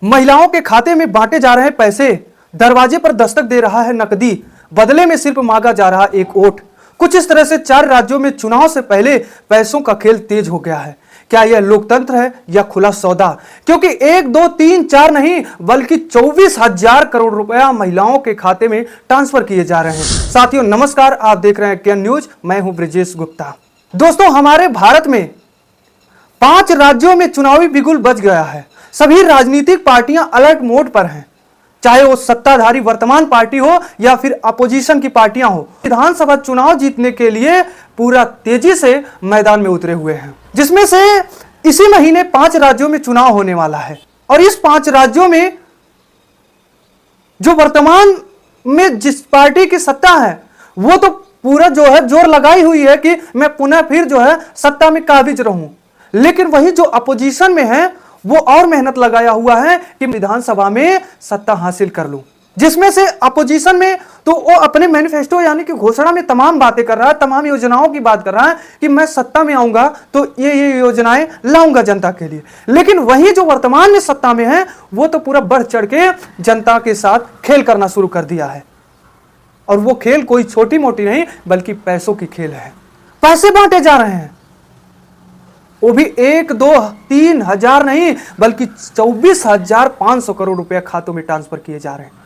महिलाओं के खाते में बांटे जा रहे पैसे, दरवाजे पर दस्तक दे रहा है नकदी, बदले में सिर्फ मांगा जा रहा एक वोट। कुछ इस तरह से 4 राज्यों में चुनाव से पहले पैसों का खेल तेज हो गया है। क्या यह लोकतंत्र है या खुला सौदा? क्योंकि 1, 2, 3, 4 नहीं बल्कि 24,000 करोड़ रुपया महिलाओं के खाते में ट्रांसफर किए जा रहे हैं। साथियों नमस्कार, आप देख रहे हैं केएन न्यूज, मैं हूं ब्रिजेश गुप्ता। दोस्तों, हमारे भारत में 5 राज्यों में चुनावी बिगुल बज गया है। सभी राजनीतिक पार्टियां अलर्ट मोड पर हैं, चाहे वो सत्ताधारी वर्तमान पार्टी हो या फिर अपोजिशन की पार्टियां हो। विधानसभा चुनाव जीतने के लिए पूरा तेजी से मैदान में उतरे हुए हैं, जिसमें से इसी महीने 5 राज्यों में चुनाव होने वाला है। और इस 5 राज्यों में जो वर्तमान में जिस पार्टी की सत्ता है वो तो पूरा जो है जोर लगाई हुई है कि मैं पुनः फिर जो है सत्ता में काबिज रहूं, लेकिन वही जो अपोजिशन में है वो और मेहनत लगाया हुआ है कि विधानसभा में सत्ता हासिल कर लूं। जिसमें से अपोजिशन में तो वो अपने मैनिफेस्टो यानी कि घोषणा में तमाम बातें कर रहा है, तमाम योजनाओं की बात कर रहा है कि मैं सत्ता में आऊंगा तो ये योजनाएं लाऊंगा जनता के लिए। लेकिन वही जो वर्तमान में सत्ता में है वो तो पूरा बढ़ चढ़ के जनता के साथ खेल करना शुरू कर दिया है। और वो खेल कोई छोटी मोटी नहीं बल्कि पैसों की खेल है। पैसे बांटे जा रहे हैं, वो भी 1, 2, 3 हजार नहीं बल्कि 24,500 करोड़ रुपया खातों में ट्रांसफर किए जा रहे हैं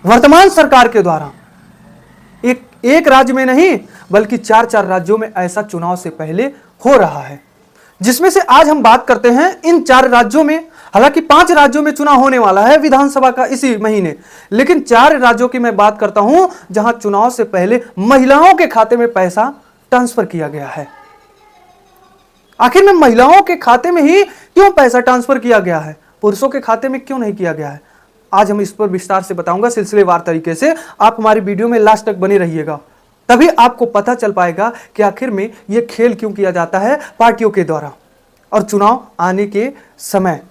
वर्तमान सरकार के द्वारा। एक राज्य में नहीं बल्कि 4 राज्यों में ऐसा चुनाव से पहले हो रहा है। जिसमें से आज हम बात करते हैं इन 4 राज्यों में। हालांकि 5 राज्यों में चुनाव होने वाला है विधानसभा का इसी महीने, लेकिन 4 राज्यों की मैं बात करता हूं जहां चुनाव से पहले महिलाओं के खाते में पैसा ट्रांसफर किया गया है। आखिर में महिलाओं के खाते में ही क्यों पैसा ट्रांसफर किया गया है, पुरुषों के खाते में क्यों नहीं किया गया है? आज हम इस पर विस्तार से बताऊंगा सिलसिलेवार तरीके से। आप हमारी वीडियो में लास्ट तक बने रहिएगा, तभी आपको पता चल पाएगा कि आखिर में यह खेल क्यों किया जाता है पार्टियों के द्वारा और चुनाव आने के समय।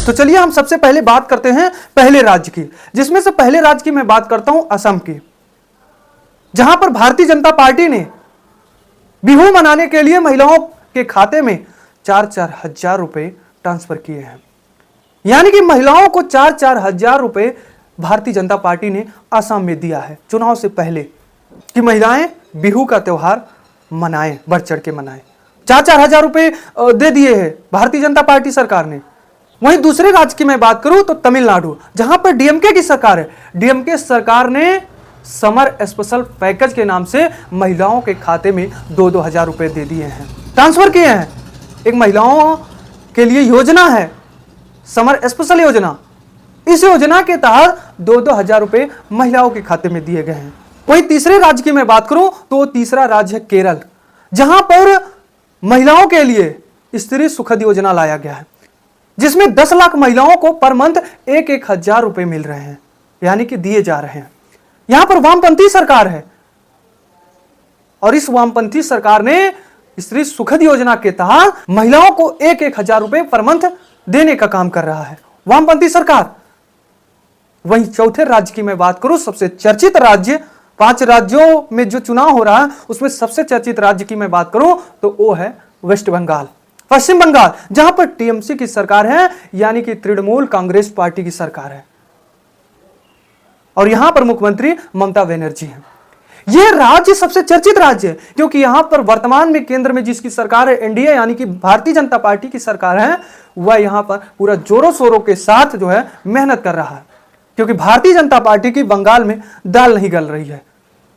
तो चलिए हम सबसे पहले बात करते हैं पहले राज्य की, जिसमें से पहले राज्य की मैं बात करता हूं असम की, जहां पर भारतीय जनता पार्टी ने बिहू मनाने के लिए महिलाओं के खाते में 4-4 हजार रुपए ट्रांसफर किए हैं। यानी कि महिलाओं को 4-4 हजार रुपए भारतीय जनता पार्टी ने असम में दिया है चुनाव से पहले कि महिलाएं बिहू का त्योहार मनाएं, बढ़ चढ़ के मनाएं। 4-4 हजार रुपए दे दिए हैं भारतीय जनता पार्टी सरकार ने। वहीं दूसरे राज्य की मैं बात करूं तो तमिलनाडु, जहां पर डीएमके की सरकार है। डीएमके सरकार ने समर स्पेशल पैकेज के नाम से महिलाओं के खाते में 2-2 हजार रुपए दे दिए हैं, ट्रांसफर किए हैं। एक महिलाओं के लिए योजना है समर स्पेशल योजना। इस योजना के तहत 2-2 हजार रुपए महिलाओं के खाते में दिए गए हैं। वहीं तीसरे राज्य की मैं बात करूं तो तीसरा राज्य है केरल, जहां पर महिलाओं के लिए स्त्री सुखद योजना लाया गया है, जिसमें 10 लाख महिलाओं को पर मंथ 1-1 हजार रुपए मिल रहे हैं, यानी कि दिए जा रहे हैं। यहां पर वामपंथी सरकार है और इस वामपंथी सरकार ने स्त्री सुखद योजना के तहत महिलाओं को 1-1 हजार रुपए पर मंथ देने का काम कर रहा है वामपंथी सरकार। वहीं चौथे राज्य की मैं बात करूं, सबसे चर्चित राज्य, 5 राज्यों में जो चुनाव हो रहा है उसमें सबसे चर्चित राज्य की मैं बात करूं तो वो है वेस्ट बंगाल, पश्चिम बंगाल, जहां पर टीएमसी की सरकार है, यानी कि तृणमूल कांग्रेस पार्टी की सरकार है और यहां पर मुख्यमंत्री ममता बनर्जी है। यह राज्य सबसे चर्चित राज्य है क्योंकि यहां पर वर्तमान में केंद्र में जिसकी सरकार है एनडीए यानी कि भारतीय जनता पार्टी की सरकार है, वह यहां पर पूरा जोरों शोरों के साथ जो है मेहनत कर रहा है। क्योंकि भारतीय जनता पार्टी की बंगाल में दाल नहीं गल रही है,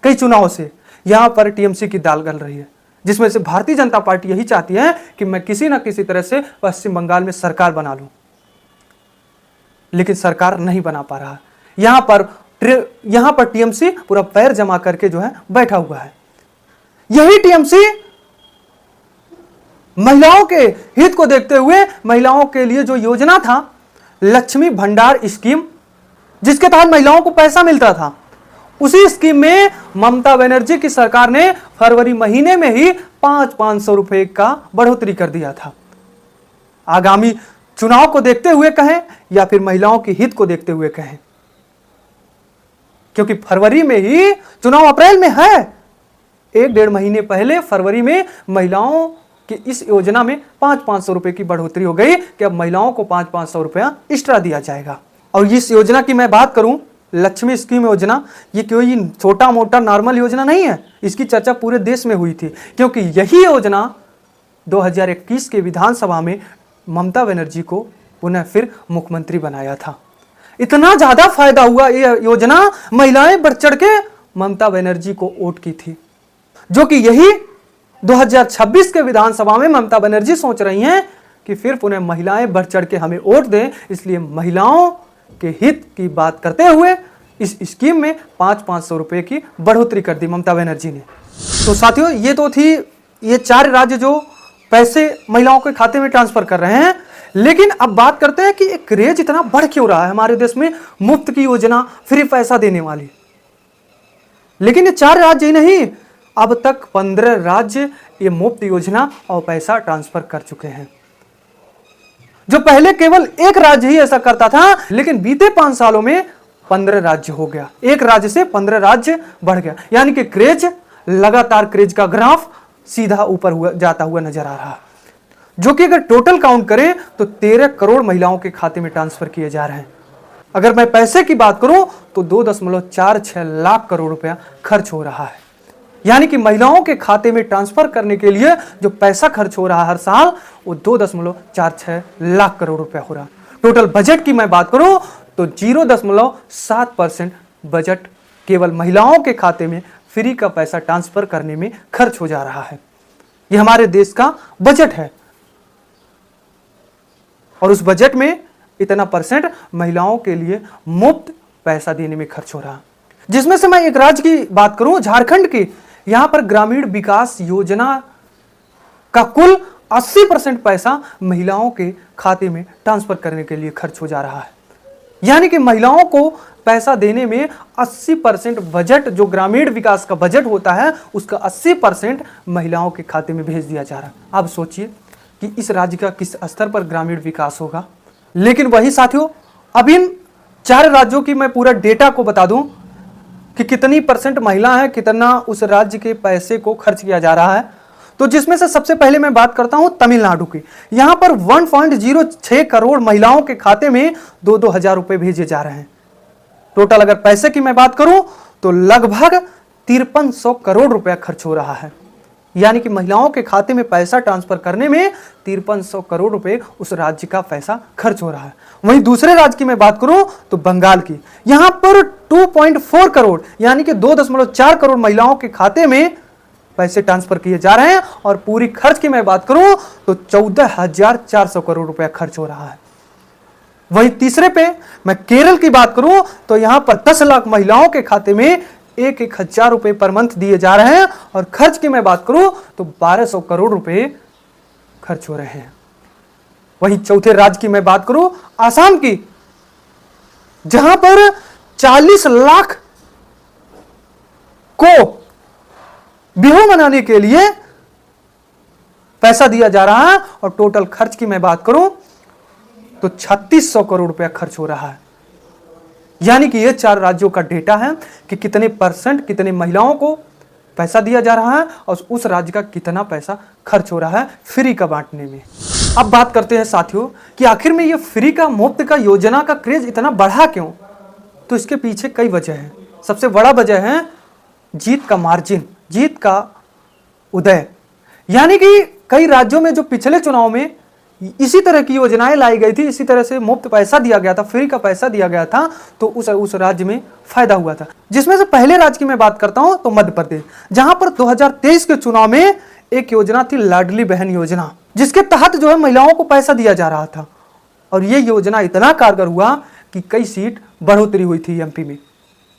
कई चुनाव से यहां पर टीएमसी की दाल गल रही है, जिसमें से भारतीय जनता पार्टी यही चाहती है कि मैं किसी ना किसी तरह से पश्चिम बंगाल में सरकार बना लूं, लेकिन सरकार नहीं बना पा रहा। यहां पर टीएमसी पूरा पैर जमा करके जो है बैठा हुआ है। यही टीएमसी महिलाओं के हित को देखते हुए महिलाओं के लिए जो योजना था लक्ष्मी भंडार स्कीम, जिसके तहत महिलाओं को पैसा मिलता था, उसी स्कीम में ममता बनर्जी की सरकार ने फरवरी महीने में ही 500 रुपए का बढ़ोतरी कर दिया था। आगामी चुनाव को देखते हुए कहें या फिर महिलाओं के हित को देखते हुए कहें, क्योंकि फरवरी में ही चुनाव अप्रैल में है, 1-1.5 महीने पहले फरवरी में महिलाओं कि इस योजना में 500 रुपए की बढ़ोतरी हो गई कि अब महिलाओं को 500 रुपया एक्स्ट्रा दिया जाएगा। और इस योजना की मैं बात करूं, लक्ष्मी स्कीम योजना, ये कोई छोटा मोटा नॉर्मल योजना नहीं है। इसकी चर्चा पूरे देश में हुई थी क्योंकि यही योजना 2021 के विधानसभा में ममता बनर्जी को पुनः फिर मुख्यमंत्री बनाया था। इतना ज्यादा फायदा हुआ ये योजना, महिलाएं बढ़ चढ़ के ममता बनर्जी को वोट की थी, जो कि यही 2026 के विधानसभा में ममता बनर्जी सोच रही हैं कि फिर पुनः महिलाएं बढ़ चढ़ के हमें वोट दें। इसलिए महिलाओं के हित की बात करते हुए इस स्कीम में 500 रुपए की बढ़ोतरी कर दी ममता बनर्जी ने। तो साथियों, ये तो थी ये 4 राज्य जो पैसे महिलाओं के खाते में ट्रांसफर कर रहे हैं। लेकिन अब बात करते हैं कि एक क्रेज इतना बढ़ क्यों रहा है हमारे देश में मुफ्त की योजना, फ्री पैसा देने वाली। लेकिन ये 4 राज्य ही नहीं, अब तक 15 राज्य ये मुफ्त योजना और पैसा ट्रांसफर कर चुके हैं। जो पहले केवल एक राज्य ही ऐसा करता था, लेकिन बीते 5 सालों में 15 राज्य हो गया। एक राज्य से 15 राज्य बढ़ गया, यानी कि क्रेज लगातार, क्रेज का ग्राफ सीधा ऊपर जाता हुआ नजर आ रहा, जो कि अगर टोटल काउंट करें तो 13 करोड़ महिलाओं के खाते में ट्रांसफर किए जा रहे हैं। अगर मैं पैसे की बात करूं तो 2.46 लाख करोड़ रुपया खर्च हो रहा है। यानी कि महिलाओं के खाते में ट्रांसफर करने के लिए जो पैसा खर्च हो रहा है हर साल, वो 2.46 लाख करोड़ रुपया हो रहा है। टोटल बजट की मैं बात करूं तो 0.7% बजट केवल महिलाओं के खाते में फ्री का पैसा ट्रांसफर करने में खर्च हो जा रहा है। यह हमारे देश का बजट है और उस बजट में इतना परसेंट महिलाओं के लिए मुफ्त पैसा देने में खर्च हो रहा है। जिसमें से मैं एक राज्य की बात करूं, झारखंड की, यहां पर ग्रामीण विकास योजना का कुल 80% पैसा महिलाओं के खाते में ट्रांसफर करने के लिए खर्च हो जा रहा है। यानी कि महिलाओं को पैसा देने में 80% बजट, जो ग्रामीण विकास का बजट होता है, उसका 80% महिलाओं के खाते में भेज दिया जा रहा है। अब सोचिए कि इस राज्य का किस स्तर पर ग्रामीण विकास होगा। लेकिन वही साथियों, अब इन 4 राज्यों की मैं पूरा डेटा को बता दूं कि कितनी परसेंट महिला है, कितना उस राज्य के पैसे को खर्च किया जा रहा है। तो जिसमें से सबसे पहले मैं बात करता हूं तमिलनाडु की। यहां पर 1.06 करोड़ महिलाओं के खाते में 2-2 हजार रुपए भेजे जा रहे हैं। टोटल अगर पैसे की मैं बात करूं तो लगभग 5300 करोड़ रुपया खर्च हो रहा है। यानी कि महिलाओं के खाते में पैसा ट्रांसफर करने में 5300 करोड़ रुपए उस राज्य का पैसा खर्च हो रहा है। वहीं दूसरे राज्य की मैं बात करूं तो बंगाल की, यहां पर 2.4 करोड़ यानी कि 2.4 करोड़ महिलाओं के खाते में पैसे ट्रांसफर किए जा रहे हैं। और पूरी खर्च की मैं बात करूं तो 14,400 करोड़ रुपया खर्च हो रहा है। वहीं तीसरे पे मैं केरल की बात करूं तो यहां पर 10 लाख महिलाओं के खाते में 1-1 हजार रुपए पर मंथ दिए जा रहे हैं। और खर्च की मैं बात करूं तो 1200 करोड़ रुपए खर्च हो रहे हैं। वहीं चौथे राज्य की मैं बात करूं आसाम की, जहां पर 40 लाख को बिहू मनाने के लिए पैसा दिया जा रहा है। और टोटल खर्च की मैं बात करूं तो 3600 करोड़ रुपया खर्च हो रहा है। यानी कि ये 4 राज्यों का डेटा है कि कितने परसेंट, कितने महिलाओं को पैसा दिया जा रहा है और उस राज्य का कितना पैसा खर्च हो रहा है फ्री का बांटने में। अब बात करते हैं साथियों कि आखिर में ये फ्री का, मुफ्त का योजना का क्रेज इतना बढ़ा क्यों। तो इसके पीछे कई वजह है। सबसे बड़ा वजह है जीत का मार्जिन, जीत का उदय। यानी कि कई राज्यों में जो पिछले चुनाव में इसी तरह की योजनाएं लाई गई थी, इसी तरह से मुफ्त पैसा दिया गया था, फ्री का पैसा दिया गया था, तो उस राज्य में फायदा हुआ था। जिसमें से पहले राज्य की मैं बात करता हूं तो मध्य प्रदेश, जहां पर 2023 के चुनाव में एक योजना थी लाडली बहन योजना, जिसके तहत जो है महिलाओं को पैसा दिया जा रहा था। और यह योजना इतना कारगर हुआ कि कई सीट बढ़ोतरी हुई थी एमपी में।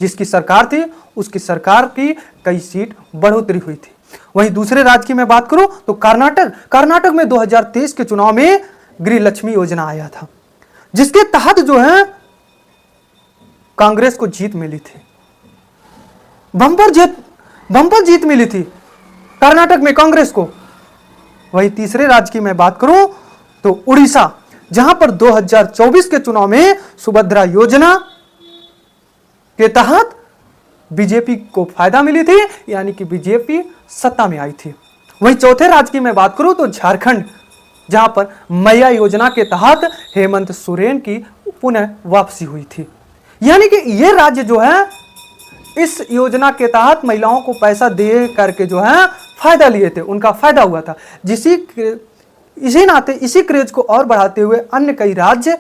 जिसकी सरकार थी उसकी सरकार की कई सीट बढ़ोतरी हुई थी। वहीं दूसरे राज्य की मैं बात करूं तो कर्नाटक में 2023 के चुनाव में गृह लक्ष्मी योजना आया था, जिसके तहत जो है कांग्रेस को जीत मिली थी, बम्पर जीत मिली थी कर्नाटक में कांग्रेस को। वहीं तीसरे राज्य की मैं बात करूं तो उड़ीसा, जहां पर 2024 के चुनाव में सुभद्रा योजना के तहत बीजेपी को फायदा मिली थी, यानी कि बीजेपी सत्ता में आई थी। वहीं चौथे राज्य की मैं बात करूं तो झारखंड, जहां पर मैया योजना के तहत हेमंत सोरेन की पुनः वापसी हुई थी। यानी कि ये राज्य जो है इस योजना के तहत महिलाओं को पैसा दे करके जो है फायदा लिए थे, उनका फायदा हुआ था। इसी नाते इसी क्रेज को और बढ़ाते हुए अन्य कई राज्य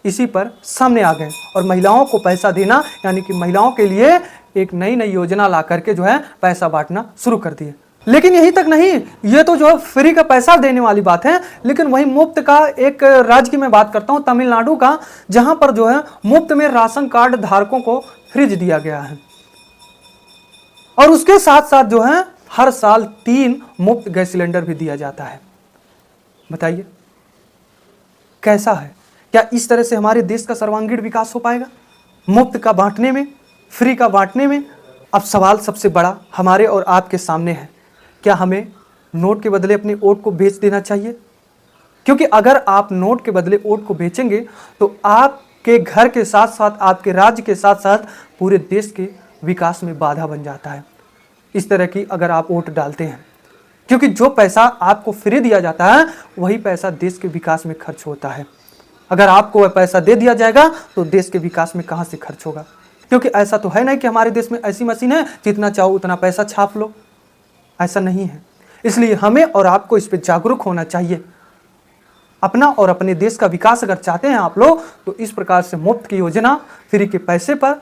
इसी पर सामने आ गए और महिलाओं को पैसा देना यानी कि महिलाओं के लिए एक नई नई योजना ला करके जो है पैसा बांटना शुरू कर दिए। लेकिन यही तक नहीं, ये तो जो है फ्री का पैसा देने वाली बात है, लेकिन वही मुफ्त का एक राज्य की मैं बात करता हूं तमिलनाडु का, जहां पर जो है मुफ्त में राशन कार्ड धारकों को फ्रिज दिया गया है और उसके साथ साथ जो है हर साल 3 मुफ्त गैस सिलेंडर भी दिया जाता है। बताइए कैसा है? क्या इस तरह से हमारे देश का सर्वांगीण विकास हो पाएगा? मुफ्त का बांटने में, फ्री का बांटने में। अब सवाल सबसे बड़ा हमारे और आपके सामने है, क्या हमें नोट के बदले अपने वोट को बेच देना चाहिए? क्योंकि अगर आप नोट के बदले वोट को बेचेंगे तो आपके घर के साथ साथ, आपके राज्य के साथ साथ पूरे देश के विकास में बाधा बन जाता है इस तरह की अगर आप वोट डालते हैं। क्योंकि जो पैसा आपको फ्री दिया जाता है वही पैसा देश के विकास में खर्च होता है। अगर आपको वह पैसा दे दिया जाएगा तो देश के विकास में कहां से खर्च होगा? क्योंकि ऐसा तो है नहीं कि हमारे देश में ऐसी मशीन है जितना चाहो उतना पैसा छाप लो, ऐसा नहीं है। इसलिए हमें और आपको इस पर जागरूक होना चाहिए। अपना और अपने देश का विकास अगर चाहते हैं आप लोग तो इस प्रकार से मुफ्त की योजना, फ्री के पैसे पर,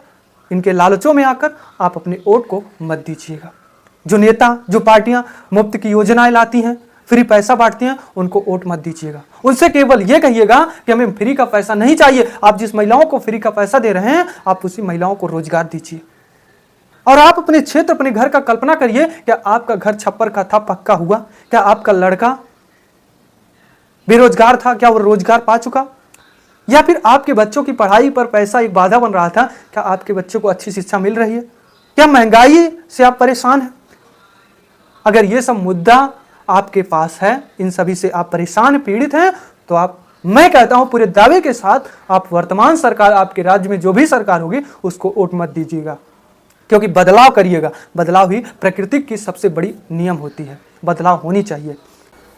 इनके लालचों में आकर आप अपने वोट को मत दीजिएगा। जो नेता, जो पार्टियां मुफ्त की योजनाएं लाती हैं, फ्री पैसा बांटती हैं, उनको वोट मत दीजिएगा। उनसे केवल यह कहिएगा कि हमें फ्री का पैसा नहीं चाहिए। आप जिस महिलाओं को फ्री का पैसा दे रहे हैं आप उसी महिलाओं को रोजगार दीजिए। और आप अपने क्षेत्र, अपने घर का कल्पना करिए, क्या आपका घर छप्पर का था, पक्का हुआ? क्या आपका लड़का बेरोजगार था, क्या वो रोजगार पा चुका? या फिर आपके बच्चों की पढ़ाई पर पैसा एक बाधा बन रहा था, क्या आपके बच्चों को अच्छी शिक्षा मिल रही है? क्या महंगाई से आप परेशान हैं? अगर ये सब मुद्दा आपके पास है, इन सभी से आप परेशान, पीड़ित हैं, तो मैं कहता हूं पूरे दावे के साथ आप वर्तमान सरकार, आपके राज्य में जो भी सरकार होगी उसको वोट मत दीजिएगा। क्योंकि बदलाव करिएगा, बदलाव ही प्रकृति की सबसे बड़ी नियम होती है, बदलाव होनी चाहिए।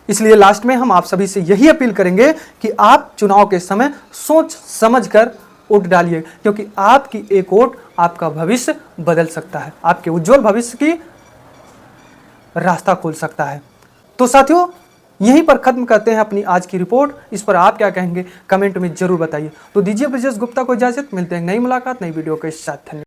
इसलिए लास्ट में हम आप सभी से यही अपील करेंगे कि आप चुनाव के समय सोच समझ कर वोट डालिए, क्योंकि आपकी एक वोट आपका भविष्य बदल सकता है, आपके उज्जवल भविष्य की रास्ता खोल सकता है। तो साथियों, यहीं पर खत्म करते हैं अपनी आज की रिपोर्ट। इस पर आप क्या कहेंगे कमेंट में जरूर बताइए। तो दीजिए ब्रजेश गुप्ता को इजाजत, मिलते हैं नई मुलाकात नई वीडियो के साथ। धन्यवाद।